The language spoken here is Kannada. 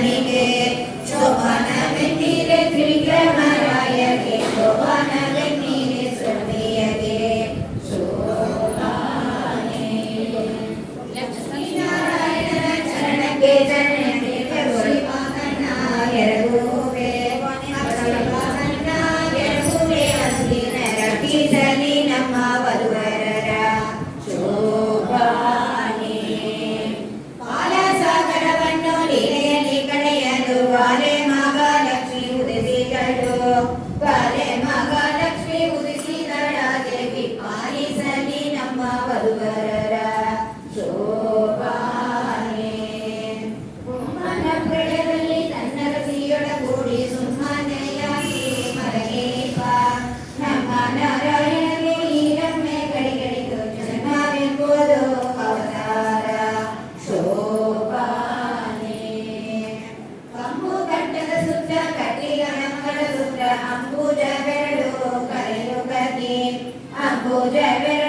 ಗಣೇಶನಿಗೆ ಶೋಭಾನ ಬೆನ್ನೀರೆ ತ್ರಿವಿಕ್ರಮರಾಯಗೆ ಶೋಭಾನ ಬೆನ್ನೀರೆ ಸ್ವಾಮಿಯಗೆ ಶೋಭಾನೆ ಲಕ್ಷ್ಮೀನಾರಾಯಣನ ಚರಣಕ್ಕೆ ಚರಣಕ್ಕೆ ಶ್ರೀಪಾದನ ಎರಗುವೆ ಅಕ್ಷರಪಾದನ ಎರಗುವೆ ಅಂದಿನ ರಕ್ಷಿಸಲಿ ನಮ್ಮ ವಧುವರರ ಶೋಭಾನೆ ಪಾಲಸಾಗರವನ್ನು ಲೀಲೆಯಲ್ಲಿ ಕಳೆಯಲು ಬಾಲೆ ಮಹಾಲಕ್ಷ್ಮಿ ಉದಿಸಿದಳು ಬಾಲೆ ಮಹಾಲಕ್ಷ್ಮಿ ಉದಿಸಿದಳ ದೇವಿ ಪಾಲಿಸಲಿ ನಮ್ಮ ವಧುವರರ ಶೋಭಾನೆ ಕುಮ್ಮನ ಪ್ರಳಯದಲ್ಲಿ ತನ್ನ ರಸಿಯೊಳಗೂಡಿ ಸುಮ್ಮನೆಯಾಗಿ ಮರಗೇಪ ನಮ್ಮ ನಾರಾಯಣಗೆ ಈರಮ್ಮೆ ಕಡಿಗಡಿದು ಜನ್ಮವೆಂಬುದು ಅವತಾರ ಶೋಭಾನೆ ಕಂಬು ಕಟ್ಟದ ಸುತ್ತ ಕಟ್ಟಿಗ ಮಕ್ಕಳ ಸುತ್ತ ಅಂಬುಜ ಬೆರಳು ಕರೆಯು ಕತಿ ಅಂಬುಜ ಬೆರಳು